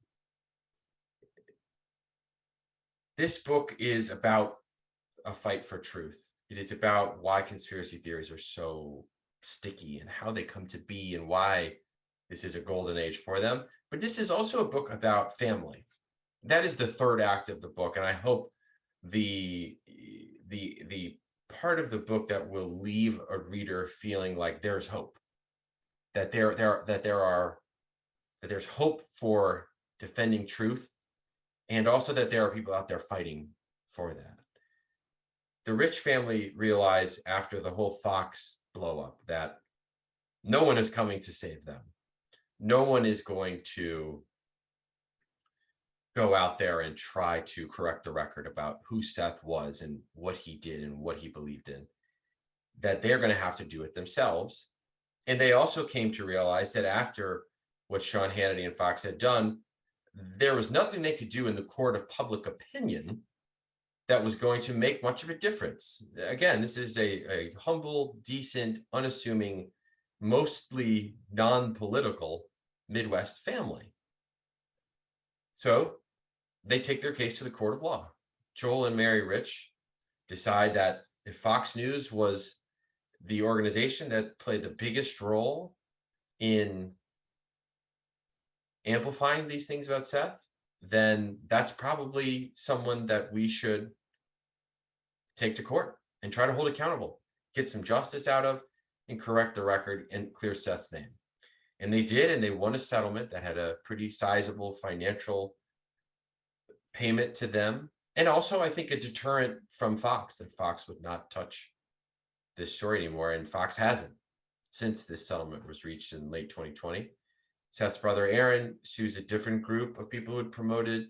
This book is about a fight for truth. It is about why conspiracy theories are so sticky and how they come to be and why this is a golden age for them. But this is also a book about family. that is the third act of the book, and I hope the part of the book that will leave a reader feeling like there's hope, that there's hope for defending truth, and also that there are people out there fighting for that. The Rich family realized after the whole Fox blow up that no one is coming to save them. No one is going to go out there and try to correct the record about who Seth was and what he did and what he believed in, that they're going to have to do it themselves. And they also came to realize that after what Sean Hannity and Fox had done, there was nothing they could do in the court of public opinion that was going to make much of a difference. Again, this is a humble, decent, unassuming, mostly non-political Midwest family. So they take their case to the court of law. Joel and Mary Rich decide that if Fox News was the organization that played the biggest role in amplifying these things about Seth, then that's probably someone that we should take to court and try to hold accountable, get some justice out of, and correct the record and clear Seth's name. And they did, and they won a settlement that had a pretty sizable financial payment to them. And also, I think, a deterrent from Fox, that Fox would not touch this story anymore. And Fox hasn't since this settlement was reached in late 2020. Seth's brother Aaron sues a different group of people who had promoted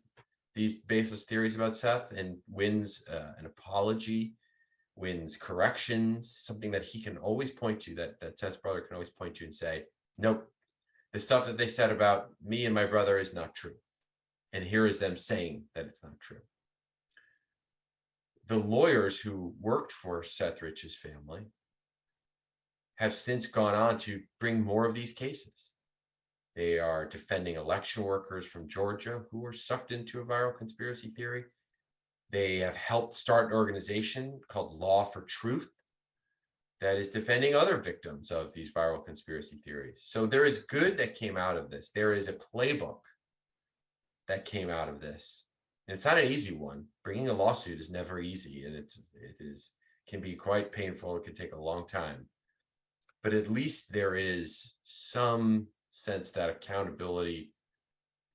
these baseless theories about Seth and wins an apology, wins corrections, something that he can always point to, that Seth's brother can always point to and say, nope, the stuff that they said about me and my brother is not true. And here is them saying that it's not true. The lawyers who worked for Seth Rich's family have since gone on to bring more of these cases. They are defending election workers from Georgia who were sucked into a viral conspiracy theory. They have helped start an organization called Law for Truth that is defending other victims of these viral conspiracy theories. So there is good that came out of this. There is a playbook that came out of this. And it's not an easy one. Bringing a lawsuit is never easy, and it can be quite painful. It can take a long time. But at least there is some sense that accountability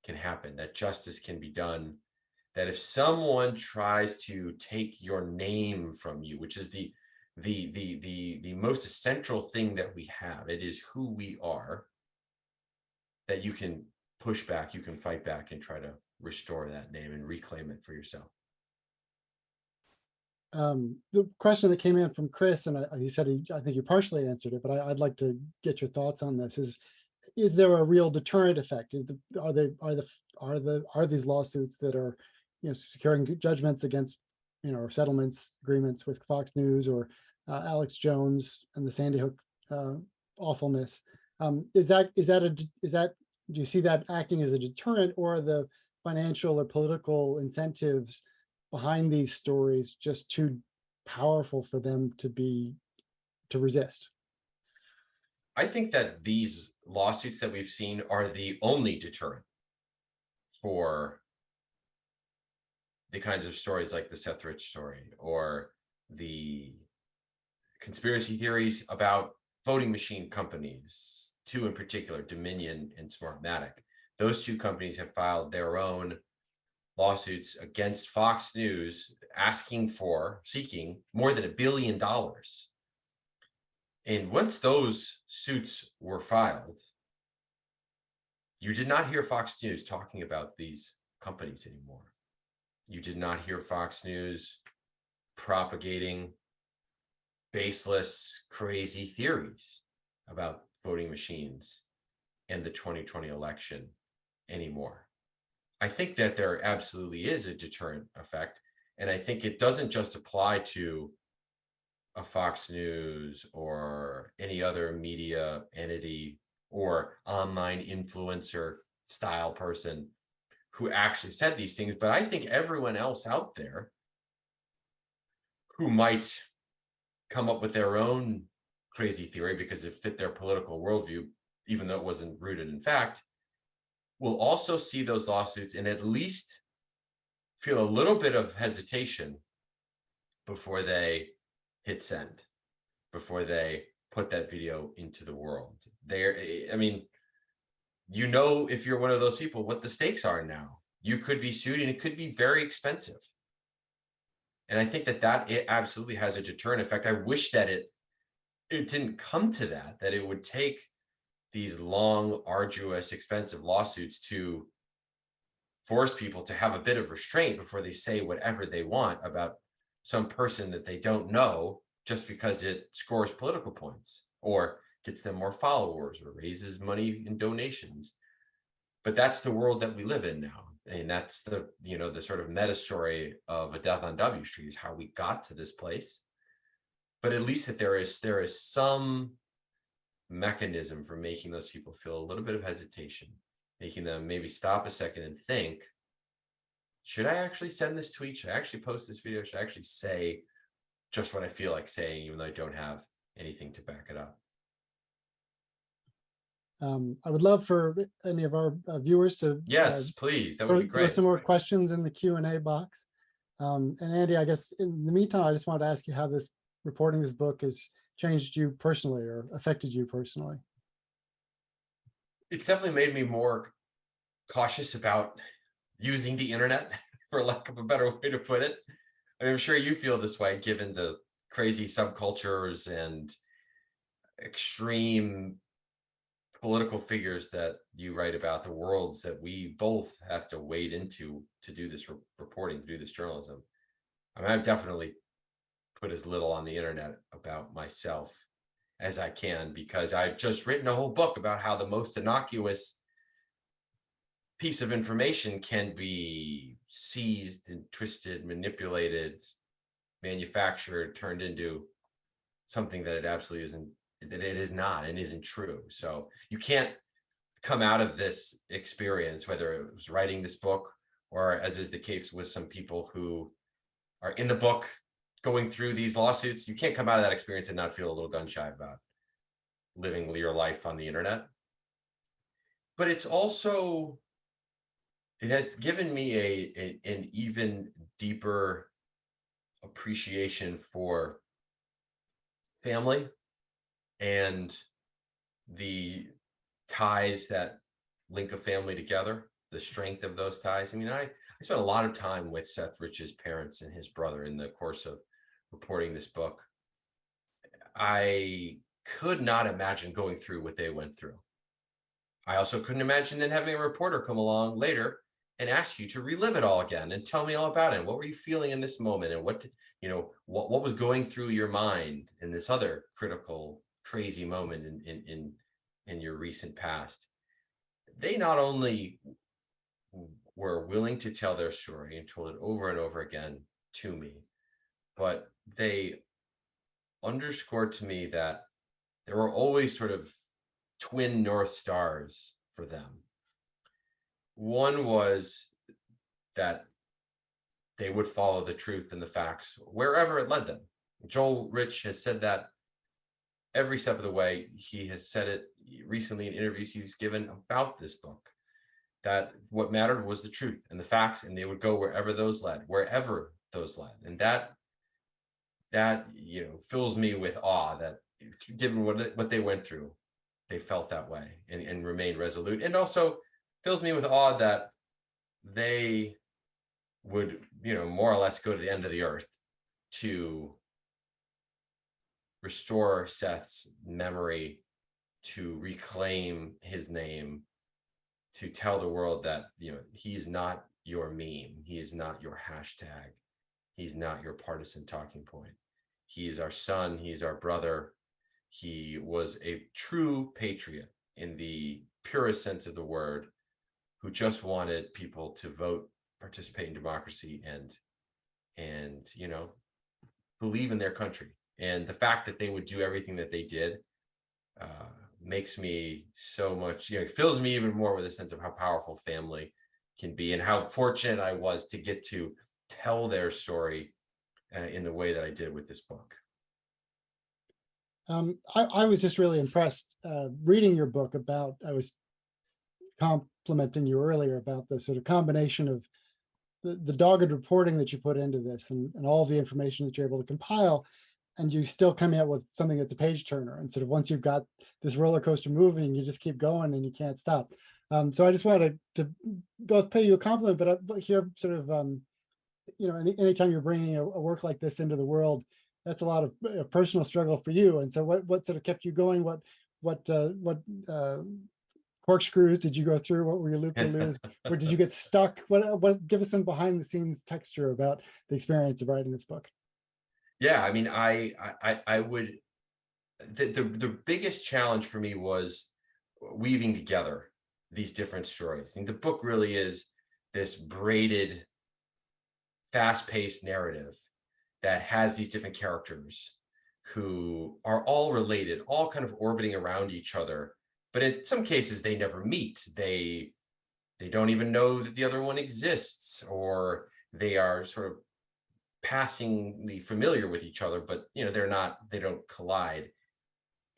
can happen, that justice can be done, that if someone tries to take your name from you, which is the most essential thing that we have, it is who we are, that you can push back, you can fight back and try to restore that name and reclaim it for yourself. The question that came in from Chris, and he said I think you partially answered it, but I'd like to get your thoughts on this. Is there a real deterrent effect? Are these lawsuits that are, securing judgments against, or settlements agreements with Fox News or Alex Jones and the Sandy Hook awfulness? Do you see that acting as a deterrent, or are the financial or political incentives behind these stories just too powerful for them to resist? I think that these lawsuits that we've seen are the only deterrent for the kinds of stories like the Seth Rich story, or the conspiracy theories about voting machine companies, two in particular, Dominion and Smartmatic. Those two companies have filed their own lawsuits against Fox News, seeking more than $1 billion. And once those suits were filed, you did not hear Fox News talking about these companies anymore. You did not hear Fox News propagating baseless, crazy theories about voting machines and the 2020 election anymore. I think that there absolutely is a deterrent effect. And I think it doesn't just apply to a Fox News or any other media entity or online influencer style person who actually said these things, but I think everyone else out there who might come up with their own crazy theory because it fit their political worldview, even though it wasn't rooted in fact, will also see those lawsuits and at least feel a little bit of hesitation before they hit send, before they put that video into the world. I mean, you know, if you're one of those people, what the stakes are now. You could be sued and it could be very expensive. And I think that it absolutely has a deterrent effect. I wish that it didn't come to that it would take these long, arduous, expensive lawsuits to force people to have a bit of restraint before they say whatever they want about some person that they don't know, just because it scores political points or gets them more followers or raises money in donations. But that's the world that we live in now. And that's the sort of meta story of A Death on W Street, is how we got to this place. But at least that there is some mechanism for making those people feel a little bit of hesitation, making them maybe stop a second and think, should I actually send this tweet? Should I actually post this video? Should I actually say just what I feel like saying, even though I don't have anything to back it up? I would love for any of our viewers to Yes, please. That would be throw great. some more questions in the Q&A box. And Andy, I guess in the meantime, I just wanted to ask you how reporting this book has changed you personally or affected you personally. It's definitely made me more cautious about using the internet, for lack of a better way to put it. I mean, I'm sure you feel this way, given the crazy subcultures and extreme political figures that you write about, the worlds that we both have to wade into to do this reporting, to do this journalism. I mean, I've definitely put as little on the internet about myself as I can, because I've just written a whole book about how the most innocuous piece of information can be seized and twisted, manipulated, manufactured, turned into something that it absolutely isn't, that it is not and isn't true. So you can't come out of this experience, whether it was writing this book or, as is the case with some people who are in the book going through these lawsuits, you can't come out of that experience and not feel a little gun shy about living your life on the internet. But it's also, it has given me an even deeper appreciation for family and the ties that link a family together, the strength of those ties. I mean, I spent a lot of time with Seth Rich's parents and his brother in the course of reporting this book. I could not imagine going through what they went through. I also couldn't imagine then having a reporter come along later and ask you to relive it all again and tell me all about it. What were you feeling in this moment, and what was going through your mind in this other critical, crazy moment in your recent past? They not only were willing to tell their story and told it over and over again to me, but they underscored to me that there were always sort of twin North Stars for them. One was that they would follow the truth and the facts wherever it led them. Joel Rich has said that every step of the way. He has said it recently in interviews he's given about this book, that what mattered was the truth and the facts, and they would go wherever those led. And that fills me with awe, that given what they went through, they felt that way and remained resolute. And also fills me with awe that they would, more or less go to the end of the earth to restore Seth's memory, to reclaim his name, to tell the world that, he is not your meme. He is not your hashtag. He's not your partisan talking point. He is our son. He's our brother. He was a true patriot in the purest sense of the word, who just wanted people to vote, participate in democracy, and believe in their country. And the fact that they would do everything that they did makes me so much, fills me even more with a sense of how powerful family can be, and how fortunate I was to get to tell their story in the way that I did with this book. I was just really impressed reading your book I was complimenting you earlier about the sort of combination of the dogged reporting that you put into this and all the information that you're able to compile, and you still come out with something that's a page turner. And sort of once you've got this roller coaster moving, you just keep going and you can't stop. So I just wanted to both pay you a compliment, but here sort of, anytime you're bringing a work like this into the world, that's a lot of personal struggle for you. And so what sort of kept you going? What corkscrews did you go through? What were your loop-de-loos? Or did you get stuck? What give us some behind the scenes texture about the experience of writing this book? Yeah, I mean, I would, the biggest challenge for me was weaving together these different stories. I think the book really is this braided, fast-paced narrative that has these different characters who are all related, all kind of orbiting around each other. But in some cases, they never meet. They don't even know that the other one exists, or they are sort of passingly familiar with each other, but they don't collide.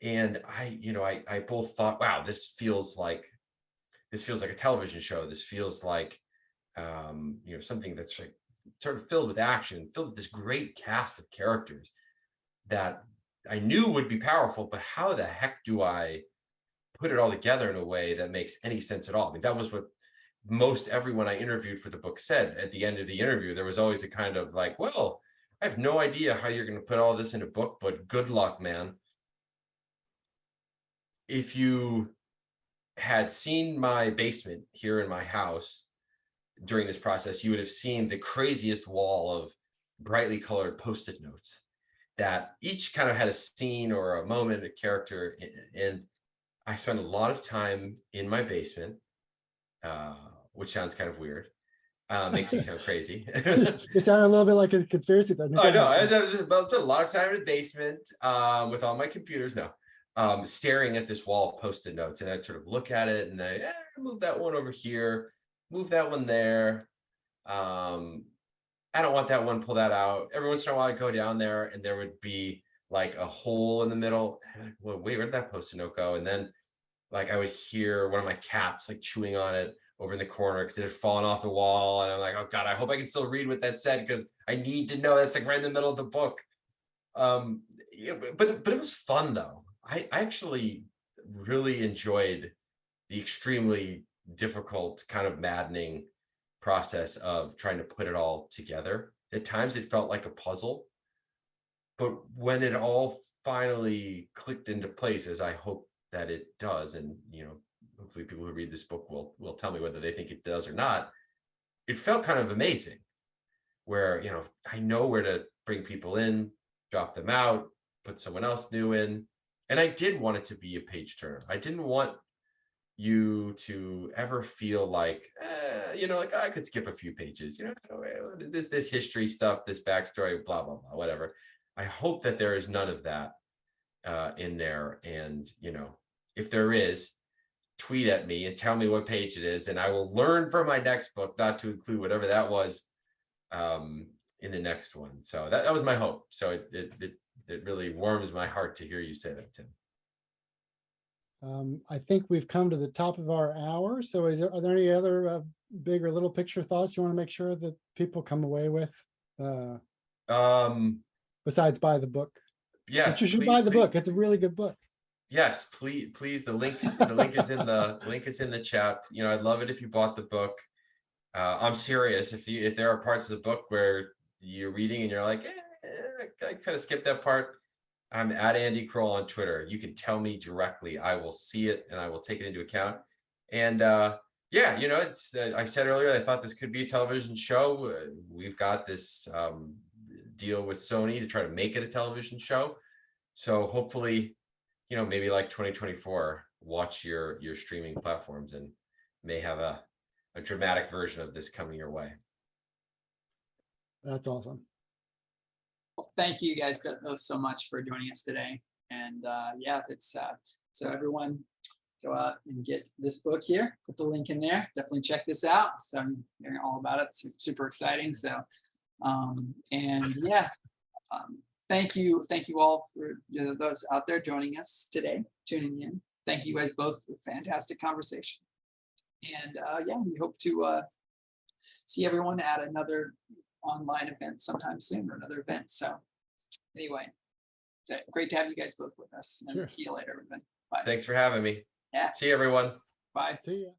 And I both thought, wow, this feels like a television show. This feels like something that's like sort of filled with action, filled with this great cast of characters that I knew would be powerful, but how the heck do I put it all together in a way that makes any sense at all? I mean, that was what most everyone I interviewed for the book said at the end of the interview. There was always a kind of like, well, I have no idea how you're going to put all this in a book, but good luck, man. If you had seen my basement here in my house during this process, you would have seen the craziest wall of brightly colored Post-it notes that each kind of had a scene or a moment, a character. And I spent a lot of time in my basement, which sounds kind of weird. Makes me sound crazy. It sounded a little bit like a conspiracy theory. I know. I spent a lot of time in the basement with all my computers. Staring at this wall of Post-it notes, and I'd sort of look at it and I move that one over here, move that one there. I don't want that one, pull that out. Every once in a while I'd go down there and there would be like a hole in the middle. And I'm like, well, wait, where did that Post-it note go? And then like I would hear one of my cats like chewing on it over in the corner because it had fallen off the wall. And I'm like, oh God, I hope I can still read what that said because I need to know. That's like right in the middle of the book. But it was fun though. I actually really enjoyed the extremely difficult, kind of maddening process of trying to put it all together. At times it felt like a puzzle, but when it all finally clicked into place, as I hope that it does, and hopefully people who read this book will tell me whether they think it does or not, it felt kind of amazing where I know where to bring people in, drop them out, put someone else new in. And I did want it to be a page turner. I didn't want you to ever feel like, like I could skip a few pages, this history stuff, this backstory, blah, blah, blah, whatever. I hope that there is none of that in there. And, if there is, tweet at me and tell me what page it is. And I will learn for my next book not to include whatever that was in the next one. So that was my hope. So it really warms my heart to hear you say that, Tim. I think we've come to the top of our hour. So are there any other big or little picture thoughts you want to make sure that people come away with? Besides buy the book. Yes. You should buy the book. It's a really good book. Yes, please. The link is in the chat. I'd love it if you bought the book. I'm serious. If there are parts of the book where you're reading and you're like, I kind of skipped that part, I'm at Andy Kroll on Twitter. You can tell me directly. I will see it and I will take it into account. And it's I said earlier I thought this could be a television show. We've got this deal with Sony to try to make it a television show. So hopefully, maybe like 2024, watch your streaming platforms and may have a dramatic version of this coming your way. That's awesome. Well, thank you guys both so much for joining us today. And so everyone go out and get this book here. Put the link in there. Definitely check this out. So I'm hearing all about it. It's super exciting. So, thank you all for those out there joining us today, tuning in. Thank you guys both for a fantastic conversation. And we hope to see everyone at another online event sometime soon, or another event. So anyway, great to have you guys both with us, and Sure. see you later, everybody. Bye. Thanks for having me. Yeah. See you, everyone. Bye. See ya.